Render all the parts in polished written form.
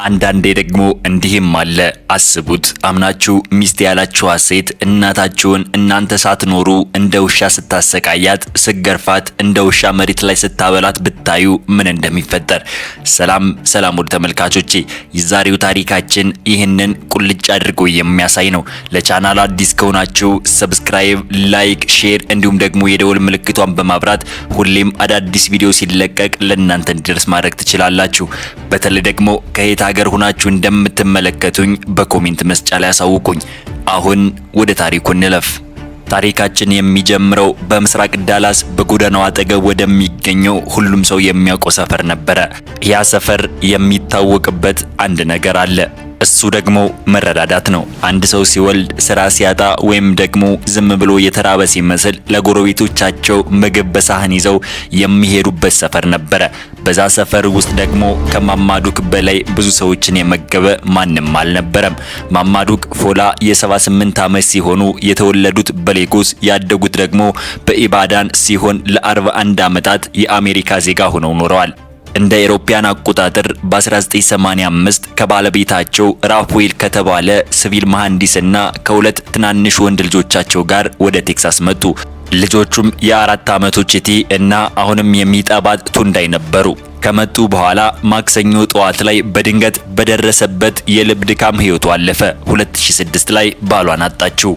አንዳንዴ ደግሞ እንዲህም አለ። አስቡት፣ አምናችሁ ሚስት ያላችኋት ሴት እናታችሁን እናንተ ሳትኖሩ እንደ ውሻ ስታሰቃያት፣ ስገርፋት፣ እንደ ውሻ መሬት ላይ ስታበላት ብታዩ ምን እንደሚፈጠር። ሰላም ውድ ተመልካቾቼ፣ የዛሬው ታሪካችን ይህንን ቁልጭ አድርጎ የሚያሳይ ነው። ለቻናሉ አዲስ ከሆናችሁ ሰብስክራይብ፣ ላይክ፣ ሼር እንዲሁም ደግሞ የደወል ምልክቷን በማብራት ሁሌም አዳዲስ ቪዲዮ ሲለቀቅ ለእናንተ እንዲደርስ ማድረግ ትችላላችሁ። በተለይ ደግሞ ከየት ሀገር ሆናችሁ እንደምትመለከቱኝ በኮሜንት መስጫ ላይ አሳውቁኝ። አሁን ወደ ታሪኩ እንለፍ። ታሪካችን የሚጀምረው በምስራቅ ዳላስ በጎዳናው አጠገብ ወደሚገኘው ሁሉም ሰው የሚያውቀው ሰፈር ነበረ። ያ ሰፈር የሚታወቅበት አንድ ነገር አለ። እሱ ደግሞ መረዳዳት ነው። አንድ ሰው ሲወልድ፣ ስራ ሲያጣ ወይም ደግሞ ዝም ብሎ የተራበ ሲመስል ለጎረቤቶቻቸው ምግብ በሳህን ይዘው የሚሄዱበት ሰፈር ነበረ። በዛ ሰፈር ውስጥ ደግሞ ከማማዱክ በላይ ብዙ ሰዎችን የመገበ ማንም አልነበረም። ማማዱክ ፎላ የ78 ዓመት ሲሆኑ የተወለዱት በሌጎስ ያደጉት ደግሞ በኢባዳን ሲሆን ለ41 ዓመታት የአሜሪካ ዜጋ ሆነው ኖረዋል። እንደ አውሮፓውያን አቆጣጠር በ1985 ከባለቤታቸው ራፋኤል ከተባለ ሲቪል መሐንዲስና ከሁለት ትናንሽ ወንድ ልጆቻቸው ጋር ወደ ቴክሳስ መጡ። ልጆቹም የ4 ዓመቶች ቲ እና አሁንም የሚጠባት ቱንዳይ ነበሩ። ከመጡ በኋላ ማክሰኞ ጠዋት ላይ በድንገት በደረሰበት የልብ ድካም ህይወቱ አለፈ። 2006 ላይ ባሏን አጣችው።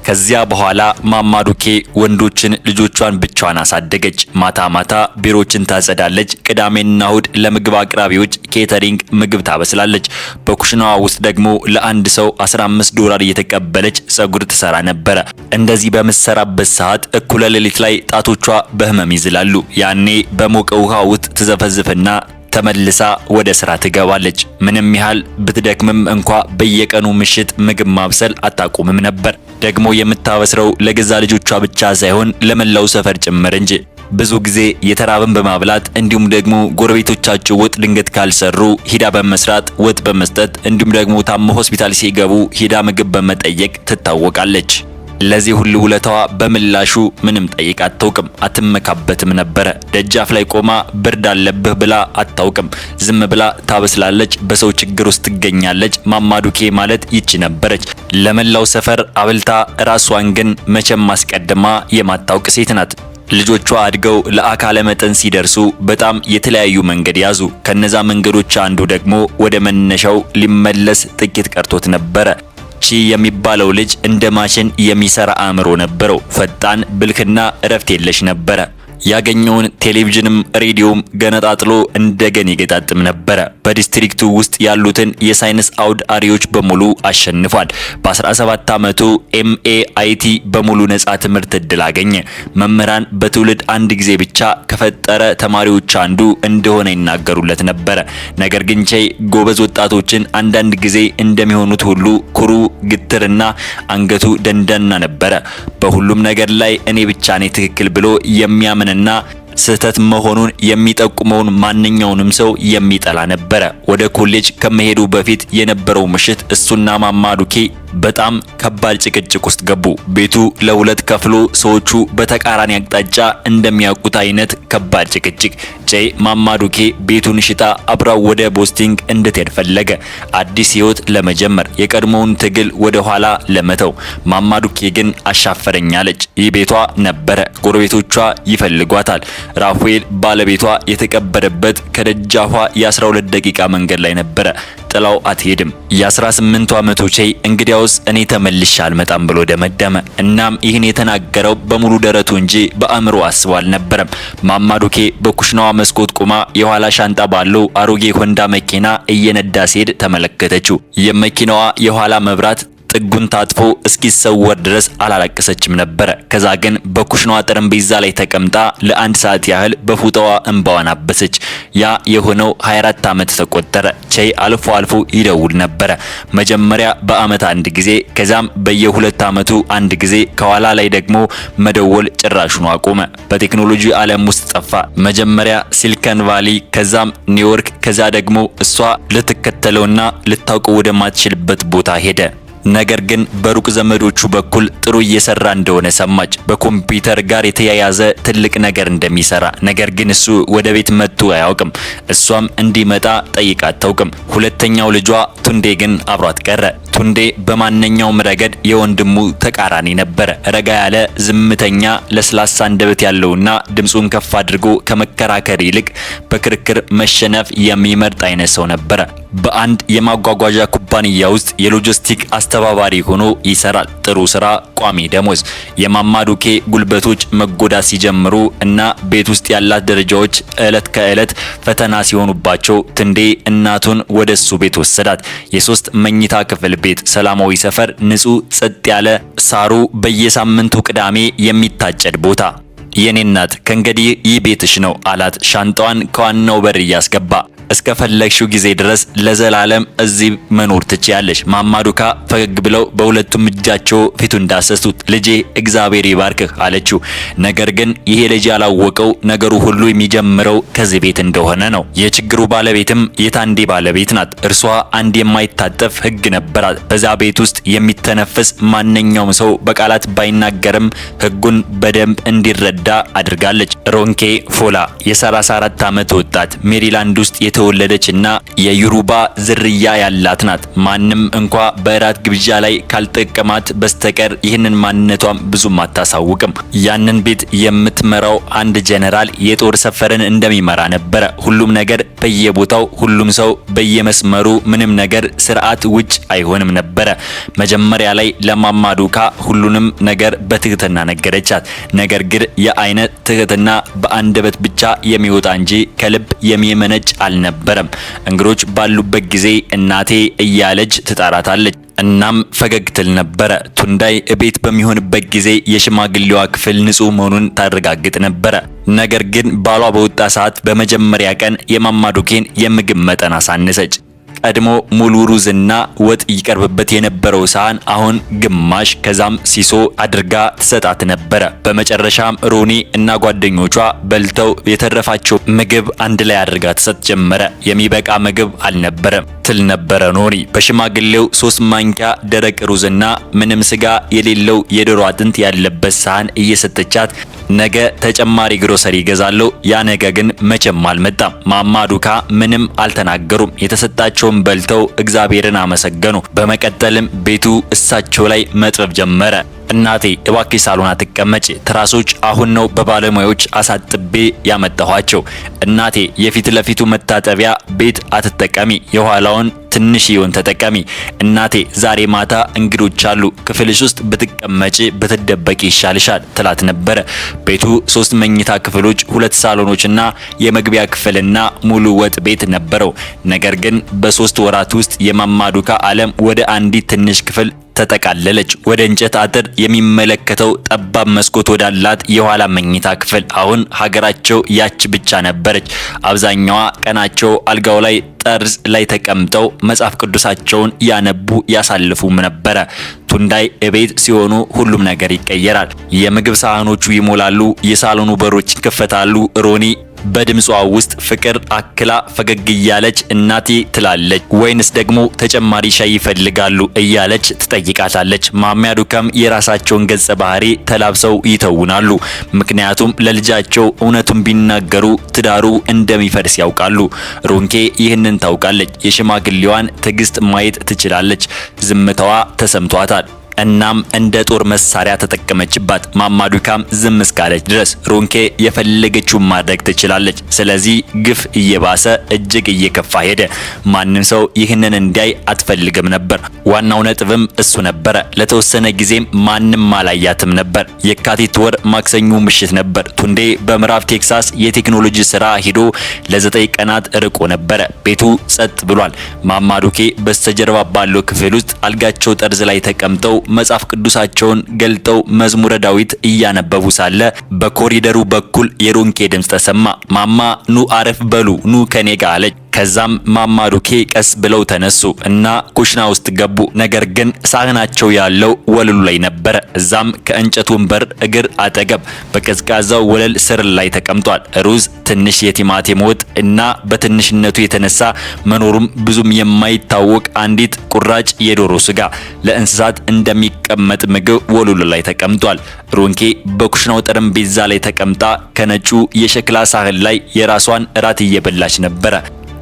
ከዚያ በኋላ ማማዱኬ ወንዶችን ልጆቿን ብቻዋን አሳደገች። ማታ ማታ ቢሮችን ታጸዳለች። ቅዳሜና እሁድ ለምግብ አቅራቢዎች ኬተሪንግ ምግብ ታበስላለች። በኩሽናዋ ውስጥ ደግሞ ለአንድ ሰው $15 እየተቀበለች ጸጉር ትሰራ ነበረ። እንደዚህ በምትሰራበት ሰዓት እኩለ ሌሊት ላይ ጣቶቿ በህመም ይዝላሉ። ያኔ በሞቀ ውሃ ውስጥ ትዘፈዝፍና ተመልሳ ወደ ስራ ትገባለች። ምንም ያህል ብትደክምም እንኳ በየቀኑ ምሽት ምግብ ማብሰል አታቆምም ነበር። ደግሞ የምታበስረው ለገዛ ልጆቿ ብቻ ሳይሆን ለመላው ሰፈር ጭምር እንጂ። ብዙ ጊዜ የተራብን በማብላት እንዲሁም ደግሞ ጎረቤቶቻቸው ወጥ ድንገት ካልሰሩ ሂዳ በመስራት ወጥ በመስጠት እንዲሁም ደግሞ ታሞ ሆስፒታል ሲገቡ ሂዳ ምግብ በመጠየቅ ትታወቃለች። ለዚህ ሁሉ ውለታዋ በምላሹ ምንም ጠይቃ አታውቅም፣ አትመካበትም ነበረ። ደጃፍ ላይ ቆማ ብርድ አለብህ ብላ አታውቅም። ዝም ብላ ታበስላለች፣ በሰው ችግር ውስጥ ትገኛለች። ማማዱኬ ማለት ይቺ ነበረች። ለመላው ሰፈር አብልታ ራሷን ግን መቼም ማስቀድማ የማታውቅ ሴት ናት። ልጆቿ አድገው ለአካለ መጠን ሲደርሱ በጣም የተለያዩ መንገድ ያዙ። ከነዛ መንገዶች አንዱ ደግሞ ወደ መነሻው ሊመለስ ጥቂት ቀርቶት ነበረ። ቺ የሚባለው ልጅ እንደ ማሽን የሚሰራ አእምሮ ነበረው። ፈጣን፣ ብልክና እረፍት የለሽ ነበረ። ያገኘውን ቴሌቪዥንም ሬዲዮም ገነጣጥሎ እንደገና ይገጣጥም ነበረ። በዲስትሪክቱ ውስጥ ያሉትን የሳይንስ አውድ አሪዎች በሙሉ አሸንፏል። በ17 ዓመቱ MAIT በሙሉ ነፃ ትምህርት እድል አገኘ። መምህራን በትውልድ አንድ ጊዜ ብቻ ከፈጠረ ተማሪዎች አንዱ እንደሆነ ይናገሩለት ነበረ። ነገር ግን ቼ ጎበዝ ወጣቶችን አንዳንድ ጊዜ እንደሚሆኑት ሁሉ ኩሩ፣ ግትርና አንገቱ ደንደና ነበረ። በሁሉም ነገር ላይ እኔ ብቻ ነኝ ትክክል ብሎ የሚያምንና ስህተት መሆኑን የሚጠቁመውን ማንኛውንም ሰው የሚጠላ ነበረ። ወደ ኮሌጅ ከመሄዱ በፊት የነበረው ምሽት እሱና ማማዱኬ በጣም ከባድ ጭቅጭቅ ውስጥ ገቡ። ቤቱ ለሁለት ከፍሎ ሰዎቹ በተቃራኒ አቅጣጫ እንደሚያውቁት አይነት ከባድ ጭቅጭቅ። ቼ ማማዱኬ ቤቱን ሽጣ አብራው ወደ ቦስቲንግ እንድትሄድ ፈለገ። አዲስ ህይወት ለመጀመር፣ የቀድሞውን ትግል ወደ ኋላ ለመተው። ማማዱኬ ግን አሻፈረኛለች። ይህ ቤቷ ነበረ። ጎረቤቶቿ ይፈልጓታል። ራፋኤል ባለቤቷ የተቀበረበት ከደጃፏ የ12 ደቂቃ መንገድ ላይ ነበረ። ጥላው አትሄድም። የ18 ዓመቱ ቼ እንግዲያውስ እኔ ተመልሼ አልመጣም ብሎ ደመደመ። እናም ይህን የተናገረው በሙሉ ደረቱ እንጂ በአእምሮ አስቦ አልነበረም። ማማዱኬ በኩሽናዋ መስኮት ቆማ የኋላ ሻንጣ ባለው አሮጌ ሆንዳ መኪና እየነዳ ሲሄድ ተመለከተችው። የመኪናዋ የኋላ መብራት ጥጉን ታጥፎ እስኪሰወር ድረስ አላለቀሰችም ነበረ። ከዛ ግን በኩሽናዋ ጠረጴዛ ላይ ተቀምጣ ለ1 ሰዓት ያህል በፉጣዋ እንባዋን አበሰች። ያ የሆነው 24 ዓመት ተቆጠረ። ቼ አልፎ አልፎ ይደውል ነበረ። መጀመሪያ በአመት አንድ ጊዜ፣ ከዛም በየ2 ዓመቱ አንድ ጊዜ፣ ከኋላ ላይ ደግሞ መደወል ጭራሹን አቆመ። በቴክኖሎጂ ዓለም ውስጥ ጠፋ። መጀመሪያ ሲሊከን ቫሊ፣ ከዛም ኒውዮርክ፣ ከዛ ደግሞ እሷ ልትከተለውና ልታውቀው ወደ ማትችልበት ቦታ ሄደ። ነገር ግን በሩቅ ዘመዶቹ በኩል ጥሩ እየሰራ እንደሆነ ሰማች። በኮምፒውተር ጋር የተያያዘ ትልቅ ነገር እንደሚሰራ። ነገር ግን እሱ ወደ ቤት መጥቶ አያውቅም። እሷም እንዲመጣ ጠይቃ አታውቅም። ሁለተኛው ልጇ ቱንዴ ግን አብሯት ቀረ። ቱንዴ በማንኛውም ረገድ የወንድሙ ተቃራኒ ነበረ። ረጋ ያለ፣ ዝምተኛ፣ ለስላሳ አንደበት ያለውና ድምጹን ከፍ አድርጎ ከመከራከር ይልቅ በክርክር መሸነፍ የሚመርጥ አይነት ሰው ነበረ። በአንድ የማጓጓዣ ኩባንያ ውስጥ የሎጂስቲክ አስተባባሪ ሆኖ ይሰራል። ጥሩ ስራ፣ ቋሚ ደሞዝ። የማማዱኬ ጉልበቶች መጎዳት ሲጀምሩ እና ቤት ውስጥ ያላት ደረጃዎች እለት ከእለት ፈተና ሲሆኑባቸው ቱንዴ እናቱን ወደሱ ቤት ወሰዳት። የ3 መኝታ ክፍል ቤት፣ ሰላማዊ ሰፈር፣ ንጹህ ጸጥ ያለ፣ ሳሩ በየሳምንቱ ቅዳሜ የሚታጨድ ቦታ። የኔ እናት ከእንግዲህ ይህ ቤትሽ ነው አላት፣ ሻንጣዋን ከዋናው በር እያስገባ። እስከፈለግሽው ጊዜ ድረስ ለዘላለም እዚህ መኖር ትችያለሽ። ማማዱካ ፈገግ ብለው በሁለቱም እጃቸው ፊቱን ዳሰሱት። ልጄ እግዚአብሔር ይባርክህ አለችው። ነገር ግን ይሄ ልጅ ያላወቀው ነገሩ ሁሉ የሚጀምረው ከዚህ ቤት እንደሆነ ነው። የችግሩ ባለቤትም የታንዴ ባለቤት ናት። እርሷ አንድ የማይታጠፍ ሕግ ነበራት። በዛ ቤት ውስጥ የሚተነፍስ ማንኛውም ሰው በቃላት ባይናገርም ሕጉን በደንብ እንዲረዳ አድርጋለች። ሮንኬ ፎላ የ34 ዓመት ወጣት ሜሪላንድ ውስጥ የተወለደች እና የዩሩባ ዝርያ ያላት ናት። ማንም እንኳ በእራት ግብዣ ላይ ካልጠቀማት በስተቀር ይህንን ማንነቷም ብዙም አታሳውቅም። ያንን ቤት የምትመራው አንድ ጀነራል የጦር ሰፈርን እንደሚመራ ነበረ። ሁሉም ነገር በየቦታው፣ ሁሉም ሰው በየመስመሩ፣ ምንም ነገር ስርዓት ውጭ አይሆንም ነበረ። መጀመሪያ ላይ ለማማዱካ ሁሉንም ነገር በትህትና ነገረቻት። ነገር ግን የአይነት ትህትና በአንደበት ብቻ የሚወጣ እንጂ ከልብ የሚመነጭ አልነበረም። እንግዶች ባሉበት ጊዜ እናቴ እያለች ትጣራታለች። እናም ፈገግ ትል ነበረ። ቱንዳይ ቤት በሚሆንበት ጊዜ የሽማግሌዋ ክፍል ንጹህ መሆኑን ታረጋግጥ ነበረ። ነገር ግን ባሏ በወጣ ሰዓት በመጀመሪያ ቀን የማማዱኬን የምግብ መጠን አሳነሰች። ቀድሞ ሙሉ ሩዝና ወጥ ይቀርብበት የነበረው ሳህን አሁን ግማሽ ከዛም ሲሶ አድርጋ ትሰጣት ነበረ። በመጨረሻም ሮኒ እና ጓደኞቿ በልተው የተረፋቸው ምግብ አንድ ላይ አድርጋ ትሰጥ ጀመረ። የሚበቃ ምግብ አልነበረም ትል ነበረ ኖሪ። በሽማግሌው 3 ማንኪያ ደረቅ ሩዝና ምንም ስጋ የሌለው የዶሮ አጥንት ያለበት ሳህን እየሰጠቻት ነገ ተጨማሪ ግሮሰሪ ይገዛለሁ። ያ ነገ ግን መቼም አልመጣም። ማማዱካ ምንም አልተናገሩም። የተሰጣቸውን በልተው እግዚአብሔርን አመሰገኑ። በመቀጠልም ቤቱ እሳቸው ላይ መጥበብ ጀመረ። እናቴ እባክሽ ሳሎን አትቀመጪ፣ ትራሶች አሁን ነው በባለሙያዎች አሳጥቤ ያመጣኋቸው። እናቴ የፊት ለፊቱ መታጠቢያ ቤት አትጠቀሚ፣ የኋላውን ትንሽዬውን ተጠቀሚ። እናቴ ዛሬ ማታ እንግዶች አሉ፣ ክፍልሽ ውስጥ ብትቀመጪ ብትደበቂ ይሻልሻል ትላት ነበረ። ቤቱ 3 መኝታ ክፍሎች፣ 2 ሳሎኖችና የመግቢያ ክፍልና ሙሉ ወጥ ቤት ነበረው። ነገር ግን በ3 ወራት ውስጥ የማማዱካ ዓለም ወደ አንዲት ትንሽ ክፍል ተጠቃለለች። ወደ እንጨት አጥር የሚመለከተው ጠባብ መስኮት ወዳላት የኋላ መኝታ ክፍል። አሁን ሀገራቸው ያች ብቻ ነበረች። አብዛኛዋ ቀናቸው አልጋው ላይ ጠርዝ ላይ ተቀምጠው መጽሐፍ ቅዱሳቸውን ያነቡ ያሳልፉም ነበረ። ቱንዳይ እቤት ሲሆኑ ሁሉም ነገር ይቀየራል። የምግብ ሳህኖቹ ይሞላሉ፣ የሳሎኑ በሮች ይከፈታሉ። ሮኒ በድምጿ ውስጥ ፍቅር አክላ ፈገግ እያለች እናቴ ትላለች፣ ወይንስ ደግሞ ተጨማሪ ሻይ ይፈልጋሉ እያለች ትጠይቃታለች። ማማዱካም የራሳቸውን ገጸ ባህሪ ተላብሰው ይተውናሉ። ምክንያቱም ለልጃቸው እውነቱን ቢናገሩ ትዳሩ እንደሚፈርስ ያውቃሉ። ሮንኬ ይህንን ታውቃለች። የሽማግሌዋን ትዕግስት ማየት ትችላለች። ዝምታዋ ተሰምቷታል። እናም እንደ ጦር መሳሪያ ተጠቀመችባት። ማማዱካም ዝም እስካለች ድረስ ሮንኬ የፈለገችውን ማድረግ ትችላለች። ስለዚህ ግፍ እየባሰ እጅግ እየከፋ ሄደ። ማንም ሰው ይህንን እንዲያይ አትፈልግም ነበር። ዋናው ነጥብም እሱ ነበረ። ለተወሰነ ጊዜም ማንም አላያትም ነበር። የካቲት ወር ማክሰኞ ምሽት ነበር። ቱንዴ በምዕራብ ቴክሳስ የቴክኖሎጂ ስራ ሄዶ ለ9 ቀናት ርቆ ነበረ። ቤቱ ጸጥ ብሏል። ማማዱኬ በስተጀርባ ባለው ክፍል ውስጥ አልጋቸው ጠርዝ ላይ ተቀምጠው መጽሐፍ ቅዱሳቸውን ገልጠው መዝሙረ ዳዊት እያነበቡ ሳለ በኮሪደሩ በኩል የሮንኬ ድምጽ ተሰማ። ማማ ኑ አረፍ በሉ ኑ ከኔ ጋር አለች። ከዛም ማማዱኬ ቀስ ብለው ተነሱ እና ኩሽና ውስጥ ገቡ። ነገር ግን ሳህናቸው ያለው ወለሉ ላይ ነበረ። እዛም ከእንጨት ወንበር እግር አጠገብ በቀዝቃዛው ወለል ስር ላይ ተቀምጧል። ሩዝ፣ ትንሽ የቲማቲም ወጥ እና በትንሽነቱ የተነሳ መኖሩም ብዙም የማይታወቅ አንዲት ቁራጭ የዶሮ ስጋ ለእንስሳት እንደሚቀመጥ ምግብ ወለሉ ላይ ተቀምጧል። ሮንኬ በኩሽናው ጠረጴዛ ላይ ተቀምጣ ከነጩ የሸክላ ሳህን ላይ የራሷን እራት እየበላች ነበረ።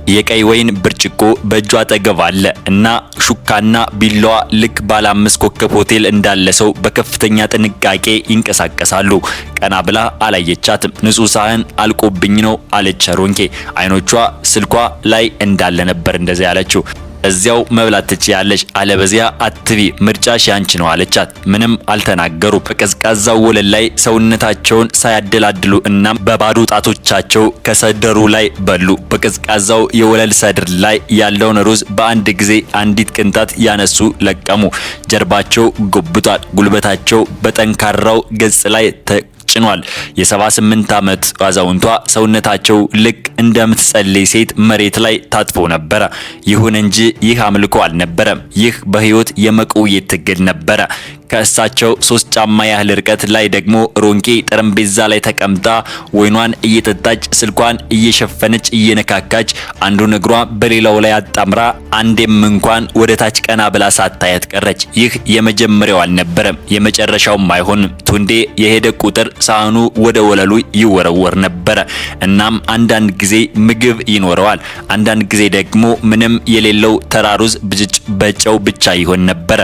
የቀይ ወይን ብርጭቆ በእጇ አጠገብ አለ እና ሹካና ቢላዋ ልክ ባለ 5 ኮከብ ሆቴል እንዳለ ሰው በከፍተኛ ጥንቃቄ ይንቀሳቀሳሉ። ቀና ብላ አላየቻትም። ንጹህ ሳህን አልቆብኝ ነው አለች ሮንኬ። አይኖቿ ስልኳ ላይ እንዳለ ነበር እንደዚያ ያለችው። እዚያው መብላት ትችያለሽ፣ አለበዚያ አትቢ፣ ምርጫሽ ያንቺ ነው አለቻት። ምንም አልተናገሩ። በቀዝቃዛው ወለል ላይ ሰውነታቸውን ሳያደላድሉ እና በባዶ ጣቶቻቸው ከሰደሩ ላይ በሉ። በቀዝቃዛው የወለል ሰድር ላይ ያለውን ሩዝ በአንድ ጊዜ አንዲት ቅንጣት ያነሱ ለቀሙ። ጀርባቸው ጎብጧል። ጉልበታቸው በጠንካራው ገጽ ላይ ጭኗል። የ78 ዓመት አዛውንቷ ሰውነታቸው ልክ እንደምትጸልይ ሴት መሬት ላይ ታጥፎ ነበረ። ይሁን እንጂ ይህ አምልኮ አልነበረም። ይህ በህይወት የመቆየት ትግል ነበረ። ከእሳቸው 3 ጫማ ያህል ርቀት ላይ ደግሞ ሮንኬ ጠረጴዛ ላይ ተቀምጣ ወይኗን እየጠጣች ስልኳን እየሸፈነች እየነካካች አንዱን እግሯ በሌላው ላይ አጣምራ አንዴም እንኳን ወደ ታች ቀና ብላ ሳታያት ቀረች። ይህ የመጀመሪያው አልነበረም፣ የመጨረሻውም አይሆንም። ቱንዴ የሄደ ቁጥር ሳህኑ ወደ ወለሉ ይወረወር ነበረ። እናም አንዳንድ ጊዜ ምግብ ይኖረዋል፣ አንዳንድ ጊዜ ደግሞ ምንም የሌለው ተራሩዝ ብጭጭ በጨው ብቻ ይሆን ነበረ።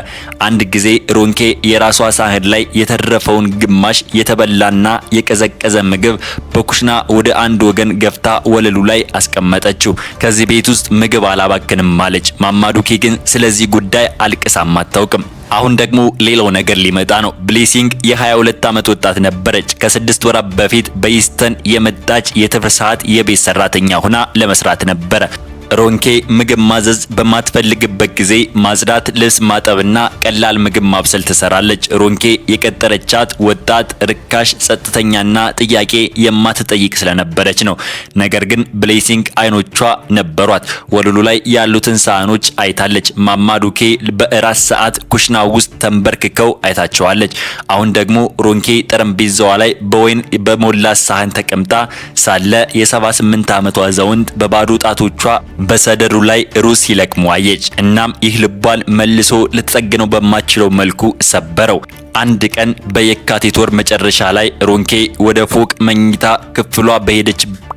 አንድ ጊዜ ሮንኬ የራሷ ሳህን ላይ የተረፈውን ግማሽ የተበላና የቀዘቀዘ ምግብ በኩሽና ወደ አንድ ወገን ገፍታ ወለሉ ላይ አስቀመጠችው። ከዚህ ቤት ውስጥ ምግብ አላባክንም አለች። ማማዱኬ ግን ስለዚህ ጉዳይ አልቅሳም አታውቅም። አሁን ደግሞ ሌላው ነገር ሊመጣ ነው። ብሌሲንግ የ22 ዓመት ወጣት ነበረች። ከ6 ወራት በፊት በኢስተን የመጣች የትርፍ ሰዓት የቤት ሰራተኛ ሆና ለመስራት ነበረ። ሮንኬ ምግብ ማዘዝ በማትፈልግበት ጊዜ ማጽዳት፣ ልብስ ማጠብና ቀላል ምግብ ማብሰል ትሰራለች። ሮንኬ የቀጠረቻት ወጣት፣ ርካሽ፣ ጸጥተኛና ጥያቄ የማትጠይቅ ስለነበረች ነው። ነገር ግን ብሌሲንግ አይኖቿ ነበሯት። ወለሉ ላይ ያሉትን ሳህኖች አይታለች። ማማዱኬ በእራት ሰዓት ኩሽና ውስጥ ተንበርክከው አይታቸዋለች። አሁን ደግሞ ሮንኬ ጠረጴዛዋ ላይ በወይን በሞላ ሳህን ተቀምጣ ሳለ የ78 ዓመቷ አዛውንት በባዶ ጣቶቿ በሰደሩ ላይ ሩዝ ሲለቅሙ አየች። እናም ይህ ልቧን መልሶ ልትጠግነው በማችለው መልኩ ሰበረው። አንድ ቀን በየካቲት ወር መጨረሻ ላይ ሮንኬ ወደ ፎቅ መኝታ ክፍሏ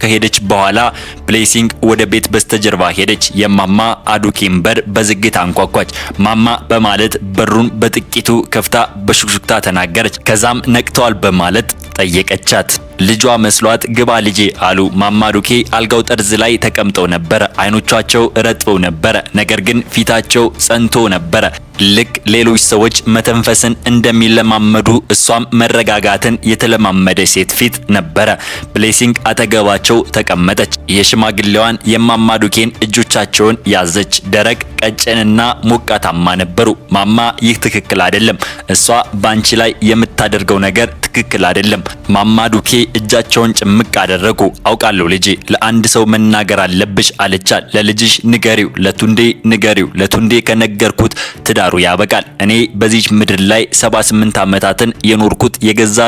ከሄደች በኋላ ብሌሲንግ ወደ ቤት በስተጀርባ ሄደች። የማማ አዱኬን በር በዝግታ አንኳኳች። ማማ በማለት በሩን በጥቂቱ ከፍታ በሹክሹክታ ተናገረች። ከዛም ነቅተዋል በማለት ጠየቀቻት። ልጇ መስሏት ግባ ልጄ አሉ። ማማዱኬ አልጋው ጠርዝ ላይ ተቀምጠው ነበረ። አይኖቻቸው ረጥበው ነበረ፣ ነገር ግን ፊታቸው ጸንቶ ነበረ። ልክ ሌሎች ሰዎች መተንፈስን እንደሚለማመዱ እሷም መረጋጋትን የተለማመደ ሴት ፊት ነበረ። ብሌሲንግ አጠገባቸው ተቀመጠች። የሽማግሌዋን የማማዱኬን እጆቻቸውን ያዘች። ደረቅ፣ ቀጭንና ሞቃታማ ነበሩ። ማማ ይህ ትክክል አይደለም፣ እሷ ባንቺ ላይ የምታደርገው ነገር ትክክል አይደለም። ማማዱኬ እጃቸውን ጭምቅ አደረጉ። አውቃለሁ ልጄ፣ ለአንድ ሰው መናገር አለብሽ አለቻት። ለልጅሽ ንገሪው፣ ለቱንዴ ንገሪው። ለቱንዴ ከነገርኩት ትዳሩ ያበቃል። እኔ በዚህ ምድር ላይ 78 ዓመታትን የኖርኩት የገዛ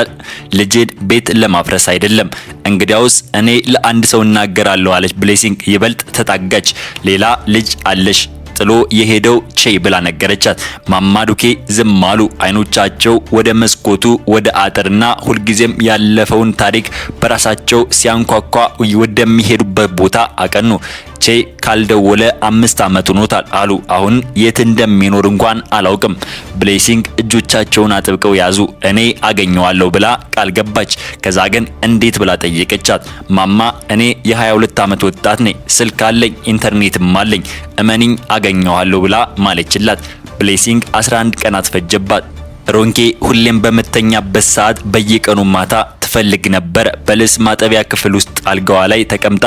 ልጄን ቤት ለማፍረስ አይደለም። እንግዲያውስ እኔ ለአንድ ሰው እናገራለሁ አለች። ብሌሲንግ ይበልጥ ተጣጋች። ሌላ ልጅ አለሽ ጥሎ የሄደው ቼ ብላ ነገረቻት። ማማዱኬ ዝም አሉ። አይኖቻቸው ወደ መስኮቱ ወደ አጥርና ሁልጊዜም ያለፈውን ታሪክ በራሳቸው ሲያንኳኳ ወደሚሄዱበት ቦታ አቀኑ። ቼ ካልደወለ 5 ዓመት ሆኖታል አሉ። አሁን የት እንደሚኖር እንኳን አላውቅም። ብሌሲንግ እጆቻቸውን አጥብቀው ያዙ። እኔ አገኘዋለሁ ብላ ቃል ገባች። ከዛ ግን እንዴት ብላ ጠየቀቻት። ማማ እኔ የ22 ዓመት ወጣት ነኝ፣ ስልክ አለኝ፣ ኢንተርኔትም አለኝ፣ እመኒኝ አገኘዋለሁ ብላ ማለችላት። ብሌሲንግ 11 ቀናት ፈጀባት። ሮንኬ ሁሌም በመተኛበት ሰዓት በየቀኑ ማታ ትፈልግ ነበር። በልብስ ማጠቢያ ክፍል ውስጥ አልጋዋ ላይ ተቀምጣ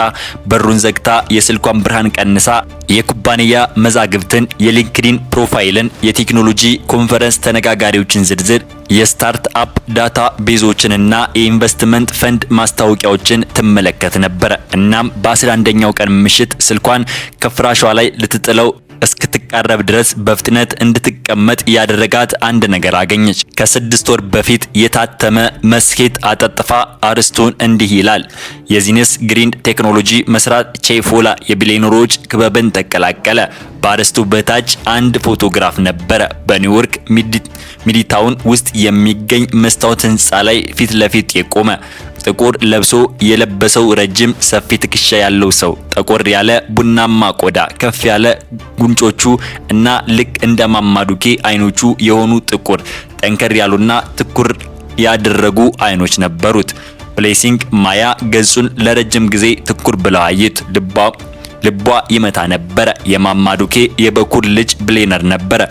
በሩን ዘግታ የስልኳን ብርሃን ቀንሳ የኩባንያ መዛግብትን፣ የሊንክዲን ፕሮፋይልን፣ የቴክኖሎጂ ኮንፈረንስ ተነጋጋሪዎችን ዝርዝር፣ የስታርት አፕ ዳታ ቤዞችንና የኢንቨስትመንት ፈንድ ማስታወቂያዎችን ትመለከት ነበር። እናም በ11ኛው ቀን ምሽት ስልኳን ከፍራሿ ላይ ልትጥለው እስክትቃረብ ድረስ በፍጥነት እንድትቀመጥ ያደረጋት አንድ ነገር አገኘች። ከ6 ወር በፊት የታተመ መስኬት አጠጥፋ አርስቱን እንዲህ ይላል: የዚንስ ግሪን ቴክኖሎጂ መስራት ቼ ፎላ የቢሊዮነሮች ክበብን ተቀላቀለ። በአርስቱ በታች አንድ ፎቶግራፍ ነበረ። በኒውዮርክ ሚድታውን ውስጥ የሚገኝ መስታወት ህንጻ ላይ ፊት ለፊት የቆመ ጥቁር ለብሶ የለበሰው ረጅም ሰፊ ትከሻ ያለው ሰው፣ ጠቆር ያለ ቡናማ ቆዳ፣ ከፍ ያለ ጉንጮቹ እና ልክ እንደ ማማዱኬ አይኖቹ የሆኑ ጥቁር ጠንከር ያሉና ትኩር ያደረጉ አይኖች ነበሩት። ብሌሲንግ ማያ ገጹን ለረጅም ጊዜ ትኩር ብላ አየች። ልቧ ይመታ ነበረ። የማማዱኬ የበኩር ልጅ ብሌነር ነበረ።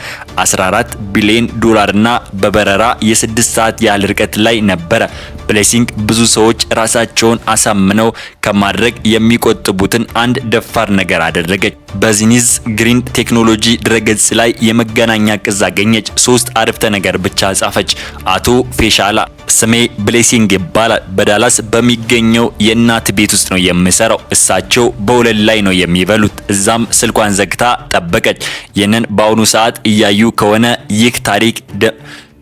14 ቢሊዮን ዶላርና በበረራ የ6 ሰዓት ያህል ርቀት ላይ ነበረ። ብሌሲንግ ብዙ ሰዎች ራሳቸውን አሳምነው ከማድረግ የሚቆጥቡትን አንድ ደፋር ነገር አደረገች። በዚንስ ግሪን ቴክኖሎጂ ድረገጽ ላይ የመገናኛ ቅጽ አገኘች። 3 አረፍተ ነገር ብቻ ጻፈች። አቶ ፌሻላ፣ ስሜ ብሌሲንግ ይባላል። በዳላስ በሚገኘው የእናት ቤት ውስጥ ነው የምሰራው። እሳቸው በወለል ላይ ነው የሚበሉት። እዛም ስልኳን ዘግታ ጠበቀች። ይህንን በአሁኑ ሰዓት እያዩ ከሆነ ይህ ታሪክ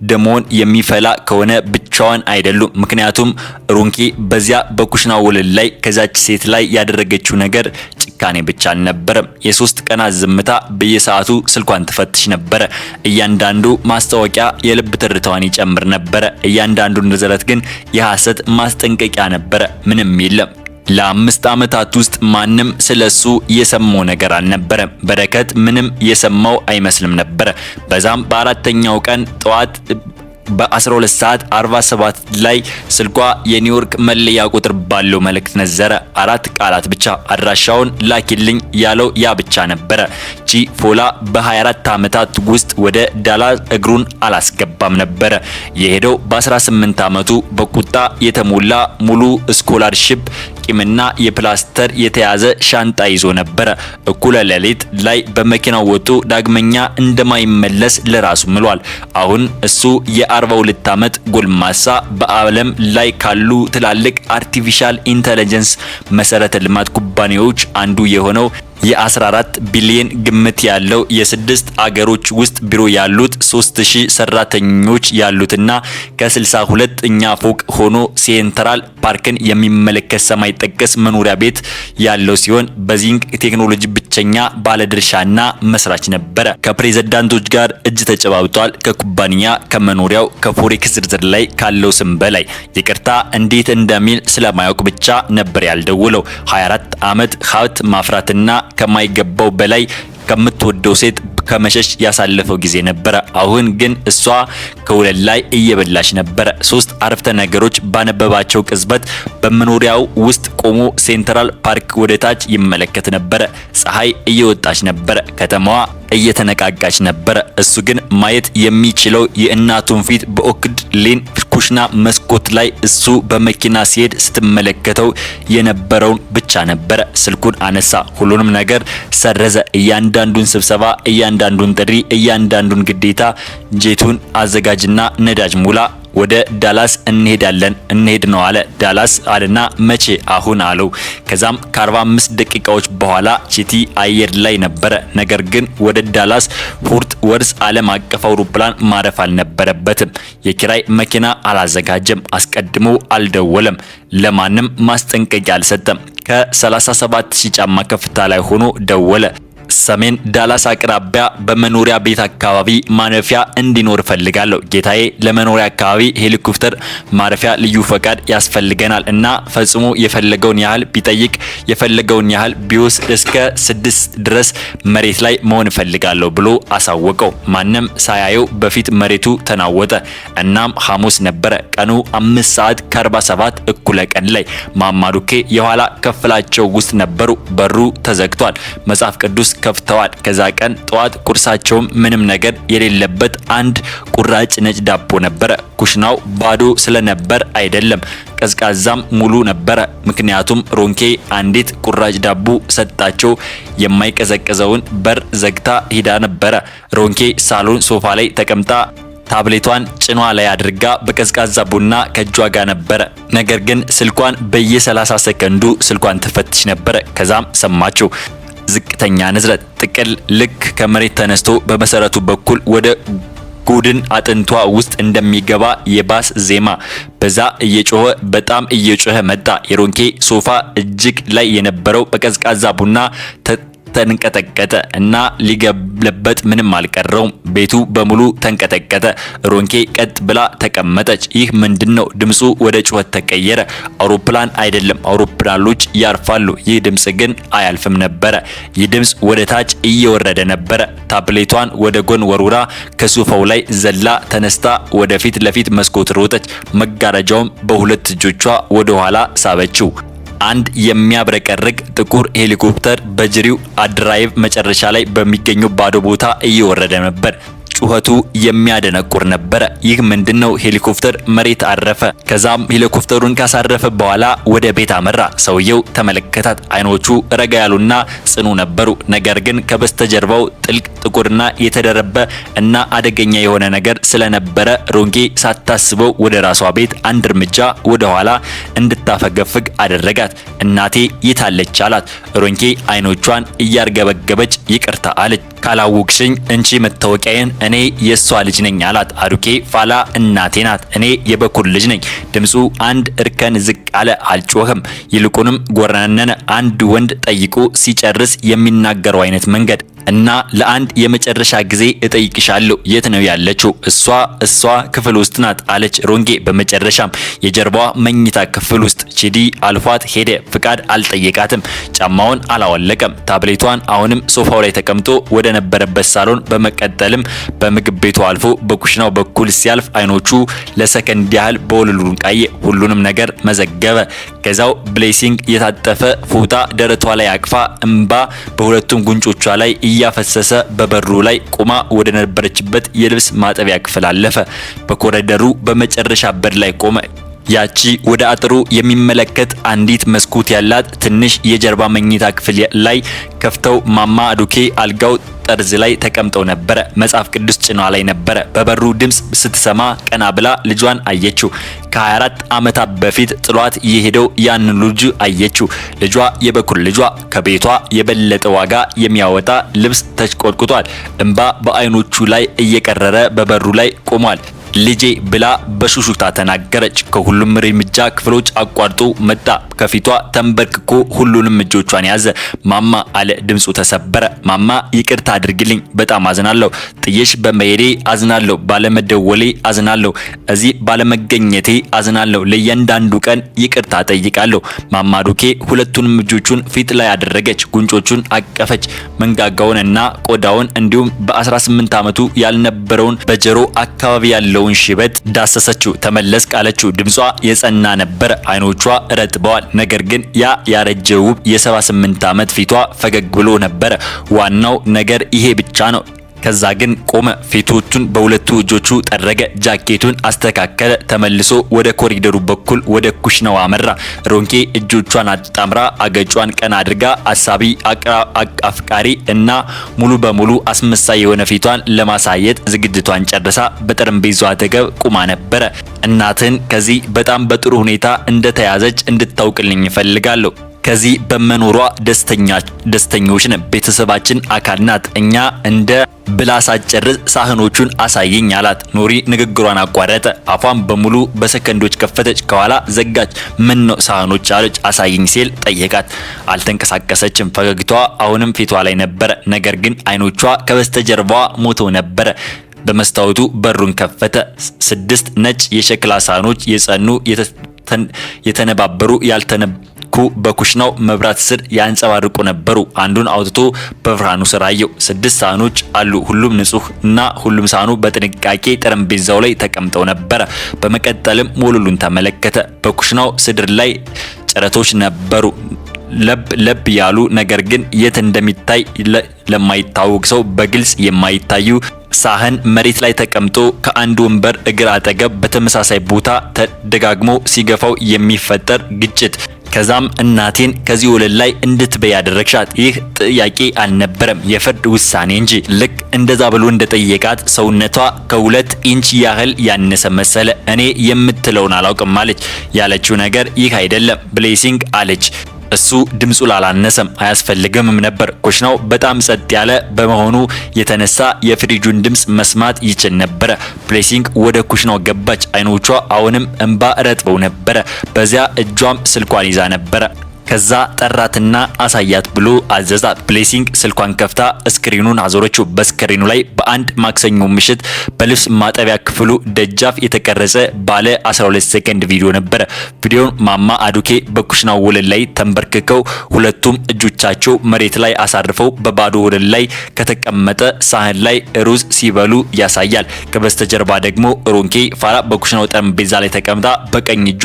ደሞን የሚፈላ ከሆነ ብቻዋን አይደሉም። ምክንያቱም ሩንኪ በዚያ በኩሽና ወለል ላይ ከዛች ሴት ላይ ያደረገችው ነገር ጭካኔ ብቻ አልነበረም። የ3 ቀናት ዝምታ በየሰዓቱ ስልኳን ትፈትሽ ነበረ። እያንዳንዱ ማስታወቂያ የልብ ትርታዋን ይጨምር ነበረ። እያንዳንዱ ንዝረት ግን የሐሰት ማስጠንቀቂያ ነበረ። ምንም የለም። ለ5 ዓመታት ውስጥ ማንም ስለሱ የሰማው ነገር አልነበረም። በረከት ምንም የሰማው አይመስልም ነበር። በዛም በአራተኛው ቀን ጠዋት በ12 ሰዓት 47 ላይ ስልኳ የኒውዮርክ መለያ ቁጥር ባለው መልእክት ነዘረ። 4 ቃላት ብቻ። አድራሻውን ላኪልኝ ያለው ያ ብቻ ነበረ። ቺ ፎላ በ24 ዓመታት ውስጥ ወደ ዳላስ እግሩን አላስገባም ነበር። የሄደው በ18 ዓመቱ በቁጣ የተሞላ ሙሉ ስኮላርሺፕ ቂምና የፕላስተር የተያዘ ሻንጣ ይዞ ነበር። እኩለ ሌሊት ላይ በመኪናው ወጡ። ዳግመኛ እንደማይመለስ ለራሱ ምሏል። አሁን እሱ የ42 ዓመት ጎልማሳ በዓለም ላይ ካሉ ትላልቅ አርቲፊሻል ኢንተለጀንስ መሰረተ ልማት ኩባንያዎች አንዱ የሆነው የ14 ቢሊዮን ግምት ያለው የ6 አገሮች ውስጥ ቢሮ ያሉት 3000 ሰራተኞች ያሉትና ከ62ኛ ፎቅ ሆኖ ሴንትራል ፓርክን የሚመለከት ሰማይ ጠቀስ መኖሪያ ቤት ያለው ሲሆን በዚንግ ቴክኖሎጂ ብቸኛ ባለድርሻና መስራች ነበረ። ከፕሬዝዳንቶች ጋር እጅ ተጨባብጧል። ከኩባንያ ከመኖሪያው ከፎሬክስ ዝርዝር ላይ ካለው ስም በላይ ይቅርታ እንዴት እንደሚል ስለማያውቅ ብቻ ነበር ያልደውለው። 24 ዓመት ሀብት ማፍራትና ከማይገባው በላይ ከምትወደው ሴት ከመሸሽ ያሳለፈው ጊዜ ነበረ። አሁን ግን እሷ ከወለል ላይ እየበላች ነበረ። 3 አረፍተ ነገሮች ባነበባቸው ቅጽበት በመኖሪያው ውስጥ ቆሞ ሴንትራል ፓርክ ወደታች ይመለከት ነበረ። ፀሐይ እየወጣች ነበረ። ከተማዋ እየተነቃቃች ነበረ። እሱ ግን ማየት የሚችለው የእናቱን ፊት በኦክድ ሌን ኩሽና መስኮት ላይ እሱ በመኪና ሲሄድ ስትመለከተው የነበረውን ብቻ ነበረ። ስልኩን አነሳ። ሁሉንም ነገር ሰረዘ። እያንዳንዱን ስብሰባ፣ እያንዳንዱን ጥሪ፣ እያንዳንዱን ግዴታ። ጄቱን አዘጋጅና ነዳጅ ሙላ። ወደ ዳላስ እንሄድ ነው አለ። ዳላስ አለና መቼ? አሁን አለው። ከዛም ከ45 ደቂቃዎች በኋላ ቺቲ አየር ላይ ነበረ። ነገር ግን ወደ ዳላስ ፎርት ወርዝ ዓለም አቀፍ አውሮፕላን ማረፍ አልነበረበትም። የኪራይ መኪና አላዘጋጀም። አስቀድሞ አልደወለም። ለማንም ማስጠንቀቂያ አልሰጠም። ከ37000 ጫማ ከፍታ ላይ ሆኖ ደወለ። ሰሜን ዳላስ አቅራቢያ በመኖሪያ ቤት አካባቢ ማረፊያ እንዲኖር ፈልጋለሁ ጌታዬ። ለመኖሪያ አካባቢ ሄሊኮፕተር ማረፊያ ልዩ ፈቃድ ያስፈልገናል እና ፈጽሞ የፈለገውን ያህል ቢጠይቅ የፈለገውን ያህል ቢወስድ እስከ 6 ድረስ መሬት ላይ መሆን ፈልጋለሁ ብሎ አሳወቀው። ማንም ሳያየው በፊት መሬቱ ተናወጠ። እናም ሐሙስ ነበረ። ቀኑ 5:47 እኩለ ቀን ላይ ማማዱኬ የኋላ ክፍላቸው ውስጥ ነበሩ። በሩ ተዘግቷል። መጽሐፍ ቅዱስ ከፍተዋል። ከዛ ቀን ጠዋት ቁርሳቸውም ምንም ነገር የሌለበት አንድ ቁራጭ ነጭ ዳቦ ነበረ። ኩሽናው ባዶ ስለነበር አይደለም፣ ቀዝቃዛም ሙሉ ነበረ። ምክንያቱም ሮንኬ አንዲት ቁራጭ ዳቦ ሰጣቸው። የማይቀዘቅዘውን በር ዘግታ ሂዳ ነበረ። ሮንኬ ሳሎን ሶፋ ላይ ተቀምጣ ታብሌቷን ጭኗ ላይ አድርጋ በቀዝቃዛ ቡና ከእጇ ጋር ነበረ። ነገር ግን ስልኳን በየ30 ሰከንዱ ስልኳን ትፈትሽ ነበረ። ከዛም ሰማችው ዝቅተኛ ንዝረት ጥቅል ልክ ከመሬት ተነስቶ በመሰረቱ በኩል ወደ ጎድን አጥንቷ ውስጥ እንደሚገባ የባስ ዜማ በዛ እየጮኸ በጣም እየጮኸ መጣ። የሮንኬ ሶፋ እጅግ ላይ የነበረው በቀዝቃዛ ቡና ተንቀጠቀጠ እና ሊገለበጥ ምንም አልቀረውም። ቤቱ በሙሉ ተንቀጠቀጠ። ሮንኬ ቀጥ ብላ ተቀመጠች። ይህ ምንድነው? ድምፁ ወደ ጩኸት ተቀየረ። አውሮፕላን አይደለም፣ አውሮፕላኖች ያርፋሉ። ይህ ድምፅ ግን አያልፍም ነበረ። ይህ ድምፅ ወደ ታች እየወረደ ነበረ። ታብሌቷን ወደ ጎን ወርውራ ከሶፋው ላይ ዘላ ተነስታ ወደ ፊት ለፊት መስኮት ሮጠች። መጋረጃውም በሁለት እጆቿ ወደ ኋላ ሳበችው። አንድ የሚያብረቀርቅ ጥቁር ሄሊኮፕተር በጅሪው አድራይቭ መጨረሻ ላይ በሚገኘው ባዶ ቦታ እየወረደ ነበር። ጩኸቱ የሚያደነቁር ነበረ። ይህ ምንድነው? ሄሊኮፕተር መሬት አረፈ። ከዛም ሄሊኮፕተሩን ካሳረፈ በኋላ ወደ ቤት አመራ። ሰውየው ተመለከታት። አይኖቹ ረጋ ያሉና ጽኑ ነበሩ። ነገር ግን ከበስተጀርባው ጥልቅ ጥቁርና የተደረበ እና አደገኛ የሆነ ነገር ስለነበረ ሮንኬ ሳታስበው ወደ ራሷ ቤት አንድ እርምጃ ወደ ኋላ እንድታፈገፍግ አደረጋት። እናቴ የታለች አላት። ሮንኬ አይኖቿን እያርገበገበች ይቅርታ አለች። ካላወቅሽኝ እንቺ መታወቂያዬን እኔ የሷ ልጅ ነኝ አላት። አዱኬ ፋላ እናቴ ናት። እኔ የበኩር ልጅ ነኝ። ድምፁ አንድ እርከን ዝቅ አለ። አልጮህም፣ ይልቁንም ጎረነነ። አንድ ወንድ ጠይቆ ሲጨርስ የሚናገረው አይነት መንገድ እና ለአንድ የመጨረሻ ጊዜ እጠይቅሻለሁ፣ የት ነው ያለችው? እሷ ክፍል ውስጥ ናት አለች ሮንጌ። በመጨረሻም የጀርባዋ መኝታ ክፍል ውስጥ ቺዲ አልፏት ሄደ። ፍቃድ አልጠየቃትም። ጫማውን አላወለቀም። ታብሌቷን አሁንም ሶፋው ላይ ተቀምጦ ወደ ነበረበት ሳሎን በመቀጠልም በምግብ ቤቱ አልፎ በኩሽናው በኩል ሲያልፍ አይኖቹ ለሰከንድ ያህል በወለሉን ቃየ። ሁሉንም ነገር መዘገበ። ከዛው ብሌሲንግ የታጠፈ ፎጣ ደረቷ ላይ አቅፋ እንባ በሁለቱም ጉንጮቿ ላይ እያፈሰሰ በበሩ ላይ ቆማ ወደ ነበረችበት የልብስ ማጠቢያ ክፍል አለፈ። በኮሪደሩ በመጨረሻ በር ላይ ቆመ። ያቺ ወደ አጥሩ የሚመለከት አንዲት መስኮት ያላት ትንሽ የጀርባ መኝታ ክፍል ላይ ከፍተው ማማ አዱኬ አልጋው ጠርዝ ላይ ተቀምጠው ነበረ። መጽሐፍ ቅዱስ ጭኗ ላይ ነበረ። በበሩ ድምጽ ስትሰማ ቀና ብላ ልጇን አየችው። ከ24 ዓመታት በፊት ጥሏት የሄደው ያን ልጅ አየችው። ልጇ የበኩር ልጇ ከቤቷ የበለጠ ዋጋ የሚያወጣ ልብስ ተሽቆጥቁጧል። እንባ በአይኖቹ ላይ እየቀረረ በበሩ ላይ ቆሟል። ልጄ ብላ በሹሹታ ተናገረች። ከሁሉም እርምጃ ክፍሎች አቋርጦ መጣ። ከፊቷ ተንበርክኮ ሁሉንም እጆቿን ያዘ። ማማ አለ። ድምፁ ተሰበረ። ማማ ይቅርታ አድርግልኝ፣ በጣም አዝናለሁ። ጥዬሽ በመሄዴ አዝናለሁ። ባለመደወሌ አዝናለሁ። እዚህ ባለመገኘቴ አዝናለሁ። ለእያንዳንዱ ቀን ይቅርታ ጠይቃለሁ። ማማ ዱኬ ሁለቱንም እጆቹን ፊት ላይ አደረገች። ጉንጮቹን አቀፈች። መንጋጋውንና ቆዳውን እንዲሁም በ18 ዓመቱ ያልነበረውን በጀሮ አካባቢ ያለው ሽበት ዳሰሰችው። ተመለስ ቃለችው። ድምጿ የጸና ነበር። አይኖቿ ረጥበዋል። ነገር ግን ያ ያረጀ ውብ የ78 ዓመት ፊቷ ፈገግ ብሎ ነበር። ዋናው ነገር ይሄ ብቻ ነው። ከዛ ግን ቆመ። ፊቶቹን በሁለቱ እጆቹ ጠረገ። ጃኬቱን አስተካከለ። ተመልሶ ወደ ኮሪደሩ በኩል ወደ ኩሽናው አመራ። ሮንኬ እጆቿን አጣምራ አገጯን ቀና አድርጋ አሳቢ፣ አፍቃሪ እና ሙሉ በሙሉ አስመሳይ የሆነ ፊቷን ለማሳየት ዝግጅቷን ጨርሳ በጠረጴዛው አጠገብ ቁማ ነበረ። እናትን ከዚህ በጣም በጥሩ ሁኔታ እንደተያዘች እንድታውቅልኝ እፈልጋለሁ። ከዚህ በመኖሯ ደስተኞች ነን። ቤተሰባችን አካል ናት። እኛ እንደ ብላ ሳትጨርስ ሳህኖቹን አሳየኝ አላት። ኖሪ ንግግሯን አቋረጠ። አፏን በሙሉ በሰከንዶች ከፈተች፣ ከኋላ ዘጋች። ምን ነው ሳህኖች አለች። አሳየኝ ሲል ጠየቃት። አልተንቀሳቀሰችም። ፈገግታዋ አሁንም ፊቷ ላይ ነበረ። ነገር ግን አይኖቿ ከበስተጀርባዋ ሞተው ነበረ። በመስታወቱ በሩን ከፈተ። 6 ነጭ የሸክላ ሳህኖች የጸኑ የተነባበሩ ያልተነኩ በኩሽናው መብራት ስር ያንጸባርቁ ነበሩ። አንዱን አውጥቶ በብርሃኑ ስር አየው። 6 ሳህኖች አሉ። ሁሉም ንጹህ እና ሁሉም ሳህኑ በጥንቃቄ ጠረጴዛው ላይ ተቀምጠው ነበረ። በመቀጠልም ወለሉን ተመለከተ። በኩሽናው ስድር ላይ ጨረቶች ነበሩ። ለብ ያሉ ነገር ግን የት እንደሚታይ ለማይታወቅ ሰው በግልጽ የማይታዩ ሳህን መሬት ላይ ተቀምጦ ከአንድ ወንበር እግር አጠገብ በተመሳሳይ ቦታ ተደጋግሞ ሲገፋው የሚፈጠር ግጭት። ከዛም እናቴን ከዚህ ወለል ላይ እንድትበይ ያደረግሻት። ይህ ጥያቄ አልነበረም የፍርድ ውሳኔ እንጂ። ልክ እንደዛ ብሎ እንደጠየቃት ሰውነቷ ከ2 ኢንች ያህል ያነሰ መሰለ። እኔ የምትለውን አላውቅም አለች። ያለችው ነገር ይህ አይደለም ብሌሲንግ አለች። እሱ ድምጹ ላላነሰም አያስፈልግምም ነበር። ኩሽናው በጣም ጸጥ ያለ በመሆኑ የተነሳ የፍሪጁን ድምጽ መስማት ይችል ነበር። ብሌሲንግ ወደ ኩሽናው ገባች። አይኖቿ አሁንም እንባ ረጥበው ነበር። በዚያ እጇም ስልኳን ይዛ ነበር። ከዛ ጠራትና አሳያት ብሎ አዘዛት። ብሌሲንግ ስልኳን ከፍታ ስክሪኑን አዞረችው። በስክሪኑ ላይ በአንድ ማክሰኞ ምሽት በልብስ ማጠቢያ ክፍሉ ደጃፍ የተቀረጸ ባለ 12 ሰከንድ ቪዲዮ ነበር። ቪዲዮውን ማማ አዱኬ በኩሽናው ወለል ላይ ተንበርክከው ሁለቱም እጆቻቸው መሬት ላይ አሳርፈው በባዶ ወለል ላይ ከተቀመጠ ሳህን ላይ ሩዝ ሲበሉ ያሳያል። ከበስተጀርባ ደግሞ ሮንኬ ፋራ በኩሽናው ጠረጴዛ ላይ ተቀምጣ በቀኝ እጇ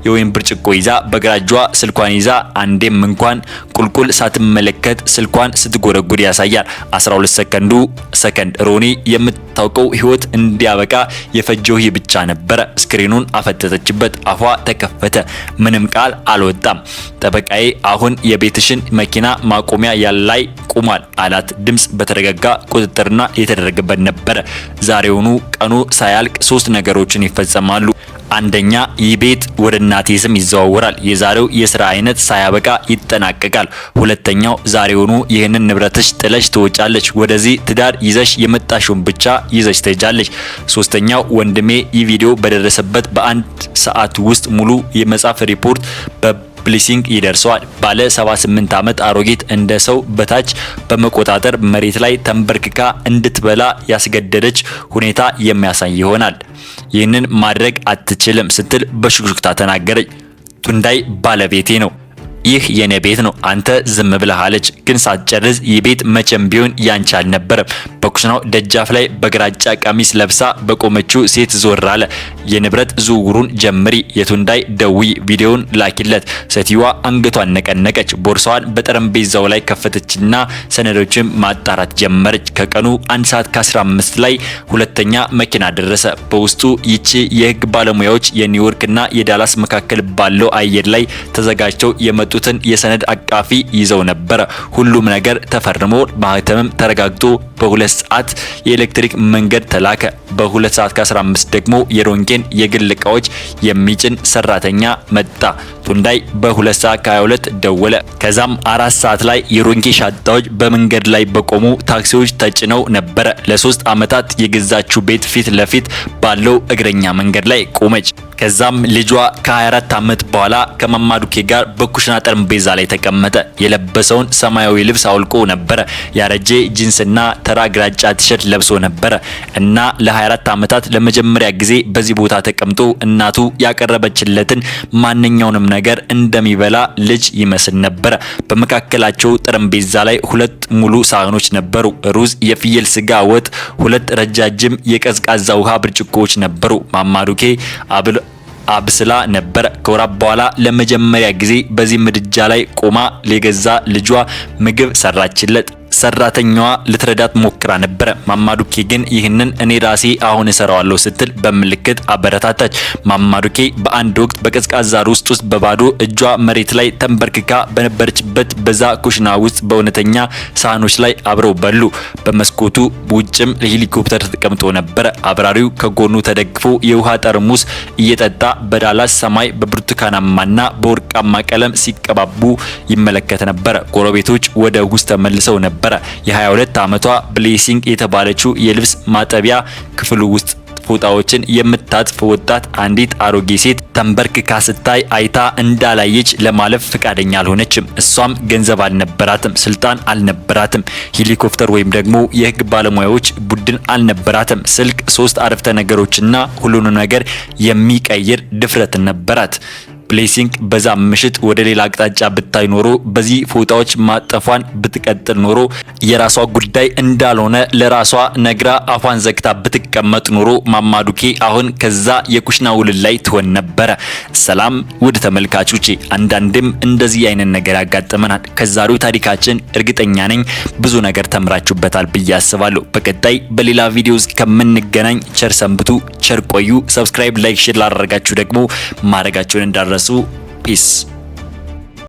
የወይን ብርጭቆ ይዛ በግራ እጇ ስልኳን ይዛ አንዴም እንኳን ቁልቁል ሳትመለከት ስልኳን ስትጎረጉር ያሳያል። 12 ሰከንድ ሮኒ የምታውቀው ህይወት እንዲያበቃ የፈጀው ይህ ብቻ ነበር። ስክሪኑን አፈተተችበት። አፏ ተከፈተ። ምንም ቃል አልወጣም። ጠበቃዬ አሁን የቤትሽን መኪና ማቆሚያ ላይ ቆሟል አላት። ድምጽ በተረጋጋ ቁጥጥርና የተደረገበት ነበር። ዛሬውኑ ቀኑ ሳያልቅ 3 ነገሮችን ይፈጸማሉ። አንደኛ ይህ ቤት ወደ እናቴ ስም ይዘዋወራል። የዛሬው የሥራ አይነት ሳያበቃ ይጠናቀቃል። ሁለተኛው ዛሬውኑ ይህንን ንብረትሽ ጥለሽ ትወጫለሽ። ወደዚህ ትዳር ይዘሽ የመጣሽውን ብቻ ይዘሽ ትሄጃለሽ። ሶስተኛው ወንድሜ ይህ ቪዲዮ በደረሰበት በ1 ሰዓት ውስጥ ሙሉ የመጻፍ ሪፖርት ብሌሲንግ ይደርሰዋል። ባለ 78 ዓመት አሮጊት እንደ ሰው በታች በመቆጣጠር መሬት ላይ ተንበርክካ እንድትበላ ያስገደደች ሁኔታ የሚያሳይ ይሆናል። ይህንን ማድረግ አትችልም ስትል በሹክሹክታ ተናገረች። ቱንዳይ ባለቤቴ ነው። ይህ የኔ ቤት ነው። አንተ ዝም ብለህ አለች። ግን ሳትጨርስ ይህ ቤት መቼም ቢሆን ያንቺ አልነበረም። በኩሽናው ደጃፍ ላይ በግራጫ ቀሚስ ለብሳ በቆመችው ሴት ዞር አለ። የንብረት ዝውውሩን ጀምሪ፣ የቱንዳይ ደውይ፣ ቪዲዮውን ላኪለት። ሴትዮዋ አንገቷን ነቀነቀች። ቦርሳዋን በጠረጴዛው ላይ ከፈተችና ሰነዶችን ማጣራት ጀመረች። ከቀኑ 1 ሰዓት ከ15 ላይ ሁለተኛ መኪና ደረሰ። በውስጡ ይቺ የህግ ባለሙያዎች የኒውዮርክና የዳላስ መካከል ባለው አየር ላይ ተዘጋጅተው የመጡትን የሰነድ አቃፊ ይዘው ነበር። ሁሉም ነገር ተፈርሞ ማህተምም ተረጋግጦ በ2 ሰዓት የኤሌክትሪክ መንገድ ተላከ። በ2 ሰዓት ከ15 ደግሞ የሮንኬን የግል እቃዎች የሚጭን ሰራተኛ መጣ። ቱንዳይ በ2 ሰዓት ከ22 ደወለ። ከዛም 4 ሰዓት ላይ የሮንኬ ሻንጣዎች በመንገድ ላይ በቆሙ ታክሲዎች ተጭነው ነበር። ለ3 ዓመታት የገዛችው ቤት ፊት ለፊት ባለው እግረኛ መንገድ ላይ ቆመች። ከዛም ልጇ ከ24 ዓመት በኋላ ከማማዱኬ ጋር በኩሽና ጠረጴዛ ላይ ተቀመጠ። የለበሰውን ሰማያዊ ልብስ አውልቆ ነበር። ያረጀ ጂንስና ተራ ግራጫ ቲሸርት ለብሶ ነበር እና ለ24 ዓመታት ለመጀመሪያ ጊዜ በዚህ ቦታ ተቀምጦ እናቱ ያቀረበችለትን ማንኛውንም ነገር እንደሚበላ ልጅ ይመስል ነበር። በመካከላቸው ጠረጴዛ ላይ 2 ሙሉ ሳህኖች ነበሩ። ሩዝ፣ የፍየል ስጋ ወጥ፣ 2 ረጃጅም የቀዝቃዛ ውሃ ብርጭቆዎች ነበሩ። ማማዱኬ አብስላ ነበር። ከወራት በኋላ ለመጀመሪያ ጊዜ በዚህ ምድጃ ላይ ቆማ ለገዛ ልጇ ምግብ ሰራችለት። ሰራተኛዋ ልትረዳት ሞክራ ነበር። ማማዱኬ ግን ይህንን እኔ ራሴ አሁን እሰራዋለሁ ስትል በምልክት አበረታታች። ማማዱኬ በአንድ ወቅት በቀዝቃዛ ውስጥ በባዶ እጇ መሬት ላይ ተንበርክካ በነበረችበት በዛ ኩሽና ውስጥ በእውነተኛ ሳህኖች ላይ አብረው በሉ። በመስኮቱ ውጭም ሄሊኮፕተር ተቀምጦ ነበር። አብራሪው ከጎኑ ተደግፎ የውሃ ጠርሙስ እየጠጣ በዳላስ ሰማይ በብርቱካናማና በወርቃማ ቀለም ሲቀባቡ ይመለከት ነበር። ጎረቤቶች ወደ ውስጥ ተመልሰው ነበር። የ22 ዓመቷ ብሌሲንግ የተባለችው የልብስ ማጠቢያ ክፍሉ ውስጥ ፎጣዎችን የምታጥፍ ወጣት አንዲት አሮጌ ሴት ተንበርክካ ስታይ አይታ እንዳላየች ለማለፍ ፍቃደኛ አልሆነችም። እሷም ገንዘብ አልነበራትም፣ ስልጣን አልነበራትም፣ ሄሊኮፕተር ወይም ደግሞ የህግ ባለሙያዎች ቡድን አልነበራትም። ስልክ፣ 3 አረፍተ ነገሮችና ሁሉንም ነገር የሚቀይር ድፍረት ነበራት። ብሌሲንግ በዛ ምሽት ወደ ሌላ አቅጣጫ ብታይ ኖሮ በዚህ ፎጣዎች ማጠፏን ብትቀጥል ኖሮ የራሷ ጉዳይ እንዳልሆነ ለራሷ ነግራ አፏን ዘግታ ብትቀመጥ ኖሮ ማማዱኬ አሁን ከዛ የኩሽና ውልል ላይ ትሆን ነበረ። ሰላም ውድ ተመልካቾቼ፣ አንዳንድም እንደዚህ አይነት ነገር ያጋጥመናል። ከዛሬው ታሪካችን እርግጠኛ ነኝ ብዙ ነገር ተምራችሁበታል ብዬ አስባለሁ። በቀጣይ በሌላ ቪዲዮ እስከምንገናኝ ቸር ሰንብቱ፣ ቸር ቆዩ። ሰብስክራይብ፣ ላይክ፣ ሼር ላደረጋችሁ ደግሞ ማድረጋችሁን እንዳትረሱ። ፒስ